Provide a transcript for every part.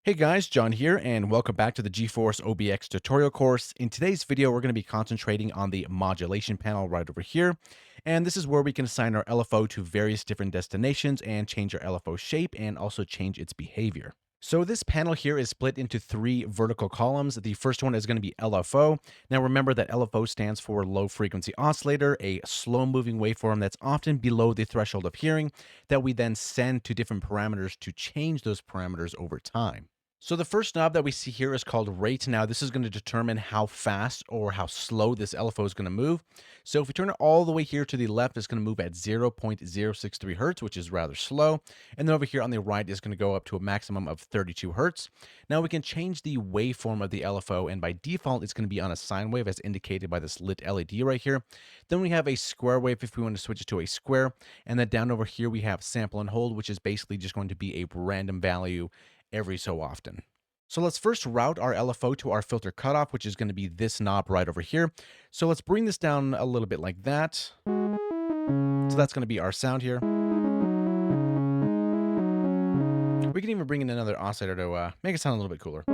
Hey guys, John here, and welcome back to the GForce OB-X tutorial course. In today's video, we're going to be concentrating on the modulation panel right over here. And this is where we can assign our LFO to various different destinations and change our LFO shape and also change its behavior. So this panel here is split into three vertical columns. The first one is going to be LFO. Now remember that LFO stands for low frequency oscillator, a slow moving waveform that's often below the threshold of hearing that we then send to different parameters to change those parameters over time. So the first knob that we see here is called rate. Now this is going to determine how fast or how slow this LFO is going to move. So if we turn it all the way here to the left, it's going to move at 0.063 hertz, which is rather slow. And then over here on the right is going to go up to a maximum of 32 hertz. Now we can change the waveform of the LFO, and by default, it's going to be on a sine wave as indicated by this lit LED right here. Then we have a square wave if we want to switch it to a square. And then down over here, we have sample and hold, which is basically just going to be a random value every so often. So let's first route our LFO to our filter cutoff, which is going to be this knob right over here. So let's bring this down a little bit like that. So that's going to be our sound here. We can even bring in another oscillator to make it sound a little bit cooler.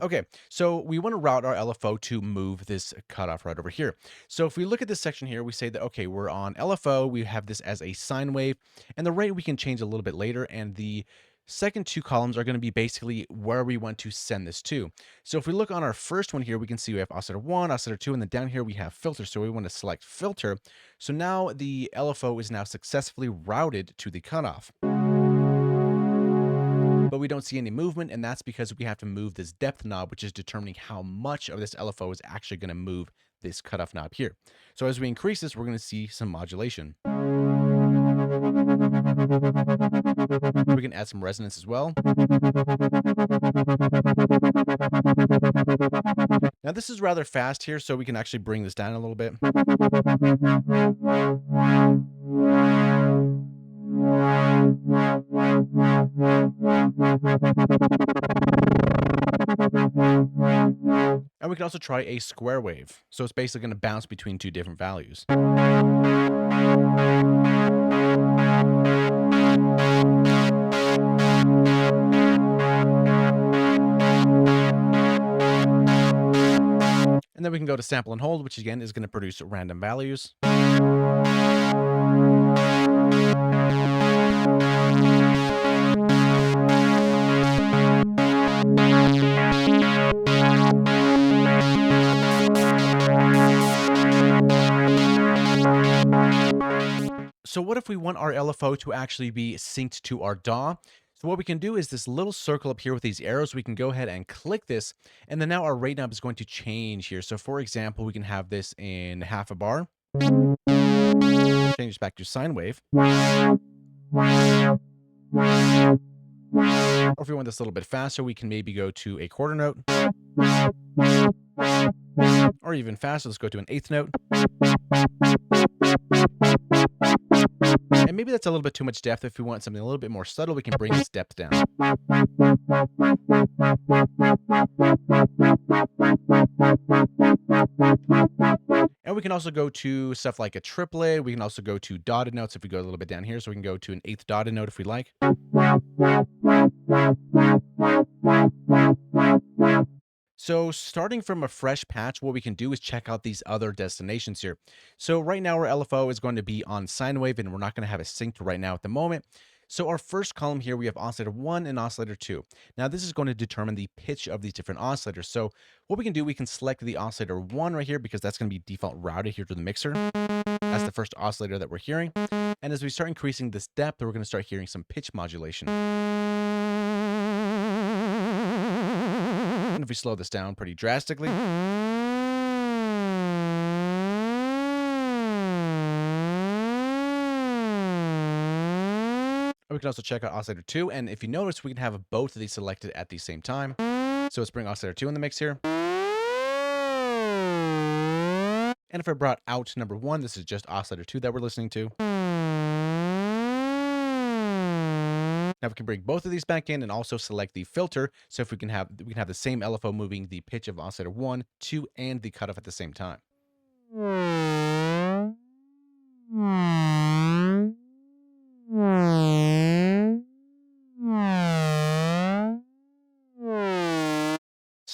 Okay, so we want to route our LFO to move this cutoff right over here. So if we look at this section here, we say that, okay, we're on LFO, we have this as a sine wave, and the rate we can change a little bit later, and the second two columns are going to be basically where we want to send this to. So if we look on our first one here, we can see we have oscillator 1, oscillator 2, and then down here we have filter, so we want to select filter. So now the LFO is now successfully routed to the cutoff. But we don't see any movement, and that's because we have to move this depth knob, which is determining how much of this LFO is actually going to move this cutoff knob here. So as we increase this, we're going to see some modulation. We can add some resonance as well. Now this is rather fast here, so we can actually bring this down a little bit. And we can also try a square wave. So it's basically going to bounce between two different values. And then we can go to sample and hold, which again is going to produce random values. So what if we want our LFO to actually be synced to our DAW? So what we can do is this little circle up here with these arrows, we can go ahead and click this, and then now our rate knob is going to change here. So for example, we can have this in half a bar. Change this back to sine wave. Or if we want this a little bit faster, we can maybe go to a quarter note. Or even faster, let's go to an eighth note. And maybe that's a little bit too much depth. If we want something a little bit more subtle, we can bring this depth down. And we can also go to stuff like a triplet. We can also go to dotted notes if we go a little bit down here. So we can go to an eighth dotted note if we like. So starting from a fresh patch, what we can do is check out these other destinations here. So right now our LFO is going to be on sine wave, and we're not going to have it synced right now at the moment. So our first column here, we have oscillator 1 and oscillator 2. Now this is going to determine the pitch of these different oscillators. So what we can do, we can select the oscillator 1 right here because that's going to be default routed here to the mixer. That's the first oscillator that we're hearing. And as we start increasing this depth, we're going to start hearing some pitch modulation. And if we slow this down pretty drastically, we can also check out oscillator 2, and if you notice, we can have both of these selected at the same time. So let's bring oscillator 2 in the mix here. And if I brought out number 1, this is just oscillator 2 that we're listening to. Now we can bring both of these back in and also select the filter. So if we can have the same LFO moving the pitch of oscillator 1, 2, and the cutoff at the same time.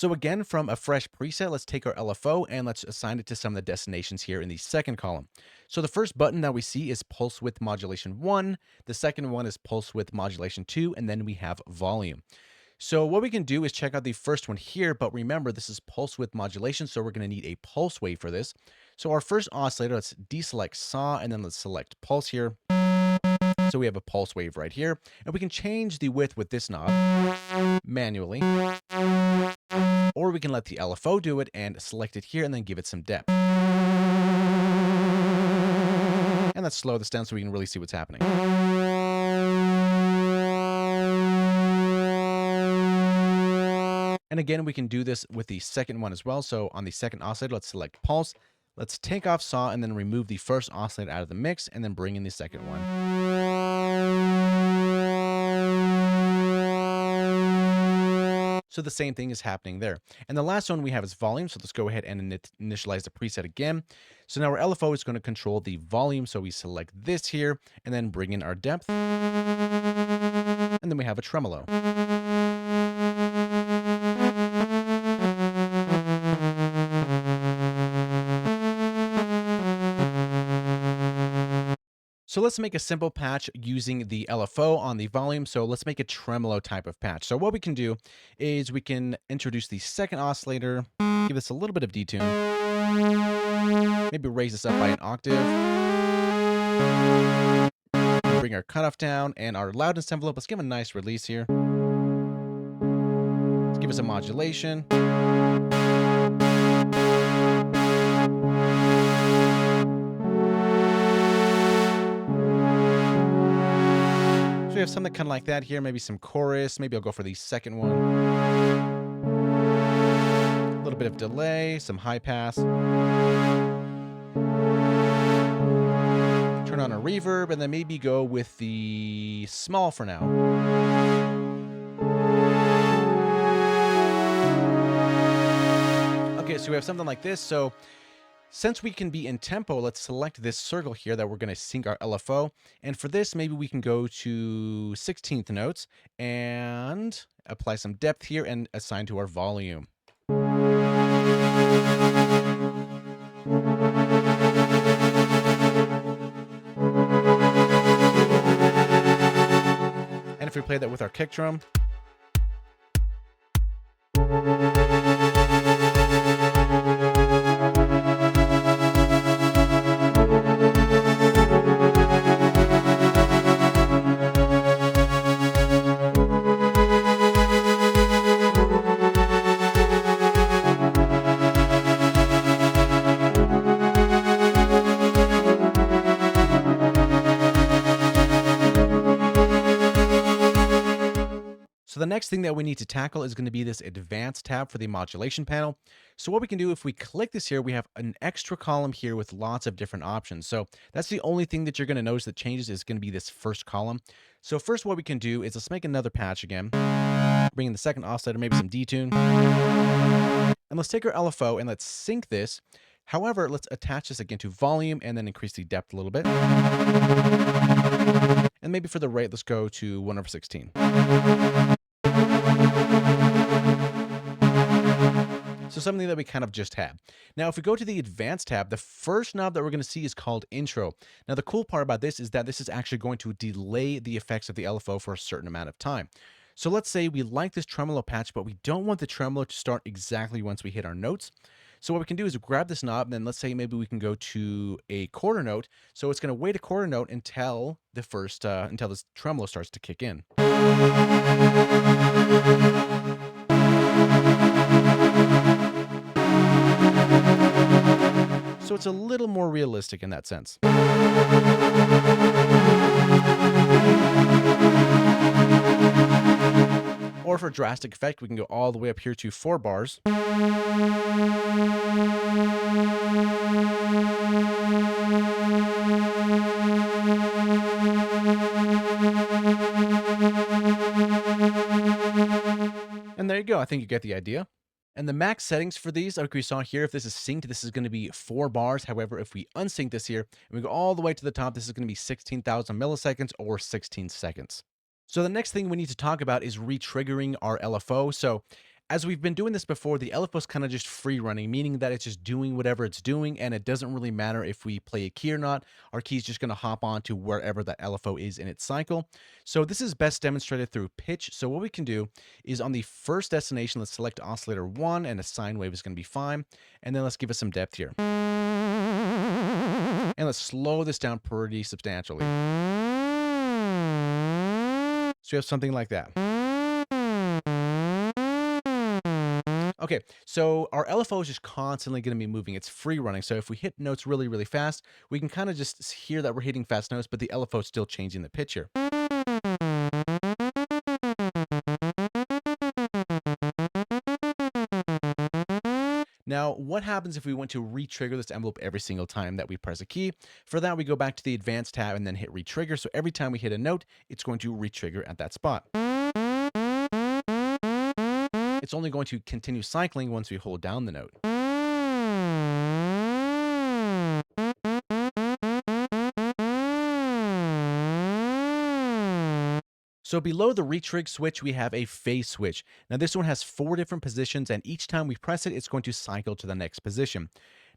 So again, from a fresh preset, let's take our LFO and let's assign it to some of the destinations here in the second column. So the first button that we see is pulse width modulation 1. The second one is pulse width modulation 2, and then we have volume. So what we can do is check out the first one here, but remember this is pulse width modulation, so we're going to need a pulse wave for this. So our first oscillator, let's deselect saw, and then let's select pulse here. So we have a pulse wave right here, and we can change the width with this knob manually, or we can let the LFO do it and select it here and then give it some depth. And let's slow this down so we can really see what's happening. And again, we can do this with the second one as well. So on the second oscillator, let's select pulse. Let's take off saw and then remove the first oscillator out of the mix and then bring in the second one. So the same thing is happening there. And the last one we have is volume. So let's go ahead and initialize the preset again. So now our LFO is going to control the volume. So we select this here and then bring in our depth. And then we have a tremolo. So let's make a simple patch using the LFO on the volume. So let's make a tremolo type of patch. So what we can do is we can introduce the second oscillator, give this a little bit of detune, maybe raise this up by an octave, bring our cutoff down, and our loudness envelope, let's give a nice release here. Let's give us a modulation. So we have something kind of like that here, maybe some chorus. Maybe I'll go for the second one. A little bit of delay, some high pass. Turn on a reverb, and then maybe go with the small for now. Okay, so we have something like this. So since we can be in tempo, let's select this circle here that we're going to sync our LFO. And for this, maybe we can go to 16th notes and apply some depth here and assign to our volume. And if we play that with our kick drum, so the next thing that we need to tackle is going to be this advanced tab for the modulation panel. So what we can do, if we click this here, we have an extra column here with lots of different options. So that's the only thing that you're going to notice that changes is going to be this first column. So first what we can do is let's make another patch again. Bring in the second oscillator, maybe some detune. And let's take our LFO and let's sync this. However, let's attach this again to volume and then increase the depth a little bit. And maybe for the rate, let's go to 1/16. So something that we kind of just had. Now, if we go to the advanced tab, the first knob that we're going to see is called intro. Now, the cool part about this is that this is actually going to delay the effects of the LFO for a certain amount of time. So let's say we like this tremolo patch, but we don't want the tremolo to start exactly once we hit our notes. So what we can do is grab this knob, and then let's say maybe we can go to a quarter note. So it's going to wait a quarter note until the first, until this tremolo starts to kick in. So it's a little more realistic in that sense. Or for drastic effect, we can go all the way up here to 4 bars. And there you go. I think you get the idea. And the max settings for these, like we saw here, if this is synced, this is going to be 4 bars. However, if we unsync this here and we go all the way to the top, this is going to be 16,000 milliseconds or 16 seconds. So the next thing we need to talk about is retriggering our LFO. So As we've been doing this before, the LFO is kind of just free running, meaning that it's just doing whatever it's doing, and it doesn't really matter if we play a key or not. Our key is just going to hop on to wherever that LFO is in its cycle. So this is best demonstrated through pitch. So what we can do is on the first destination, let's select oscillator 1, and a sine wave is going to be fine. And then let's give it some depth here. And let's slow this down pretty substantially. So you have something like that. Okay, so our LFO is just constantly going to be moving. It's free running. So if we hit notes really, really fast, we can kind of just hear that we're hitting fast notes, but the LFO is still changing the pitch here. Now, what happens if we want to retrigger this envelope every single time that we press a key? For that, we go back to the Advanced tab and then hit Retrigger. So every time we hit a note, it's going to retrigger at that spot. It's only going to continue cycling once we hold down the note. So below the retrig switch, we have a phase switch. Now this one has 4 different positions, and each time we press it, it's going to cycle to the next position.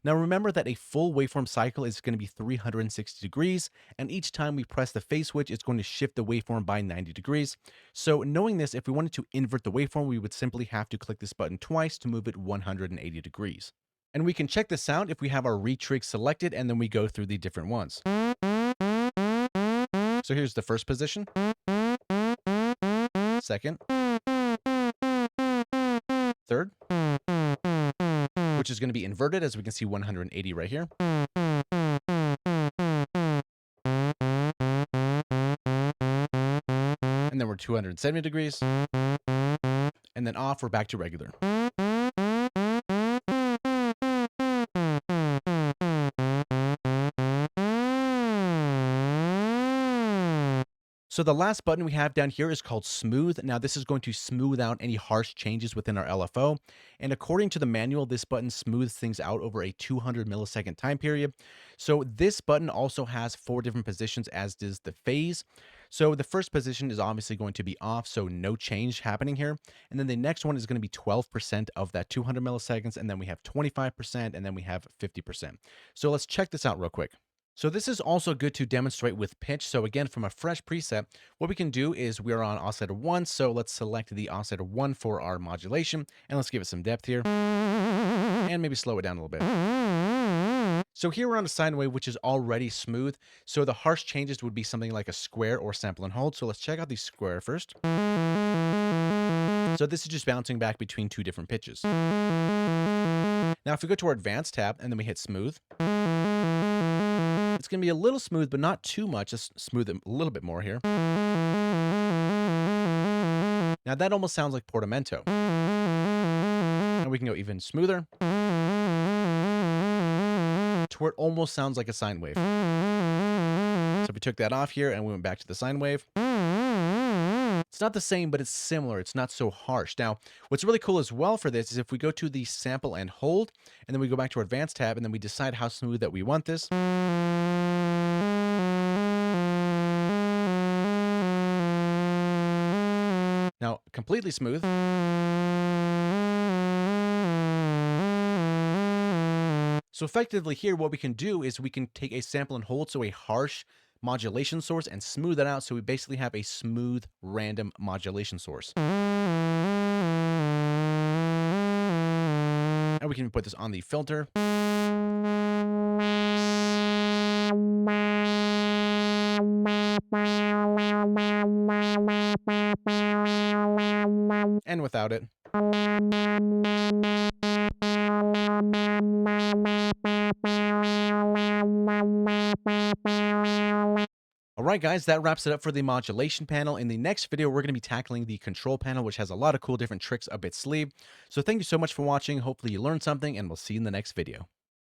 Now remember that a full waveform cycle is going to be 360 degrees, and each time we press the phase switch, it's going to shift the waveform by 90 degrees. So knowing this, if we wanted to invert the waveform, we would simply have to click this button twice to move it 180 degrees. And we can check this out if we have our retrig selected, and then we go through the different ones. So here's the first position. Second, third, which is going to be inverted, as we can see 180 right here. And then we're 270 degrees. And then off, we're back to regular. So the last button we have down here is called Smooth. Now this is going to smooth out any harsh changes within our LFO. And according to the manual, this button smooths things out over a 200 millisecond time period. So this button also has 4 different positions, as does the phase. So the first position is obviously going to be off, so no change happening here. And then the next one is going to be 12% of that 200 milliseconds. And then we have 25%, and then we have 50%. So let's check this out real quick. So this is also good to demonstrate with pitch. So again, from a fresh preset, what we can do is we're on oscillator 1. So let's select the oscillator 1 for our modulation, and let's give it some depth here and maybe slow it down a little bit. So here we're on a sine wave, which is already smooth. So the harsh changes would be something like a square or sample and hold. So let's check out the square first. So this is just bouncing back between 2 different pitches. Now, if we go to our Advanced tab and then we hit Smooth, it's going to be a little smooth, but not too much. Let's smooth it a little bit more here. Now that almost sounds like portamento. And we can go even smoother to where it almost sounds like a sine wave. So if we took that off here and we went back to the sine wave, it's not the same, but it's similar. It's not so harsh. Now, what's really cool as well for this is if we go to the sample and hold, and then we go back to our Advanced tab, and then we decide how smooth that we want this. Now, completely smooth. So effectively here, what we can do is we can take a sample and hold, so a harsh modulation source, and smooth it out, so we basically have a smooth random modulation source. And we can put this on the filter. And without it. Alright guys, that wraps it up for the modulation panel. In the next video, we're going to be tackling the control panel, which has a lot of cool different tricks up its sleeve. So thank you so much for watching. Hopefully you learned something, and we'll see you in the next video.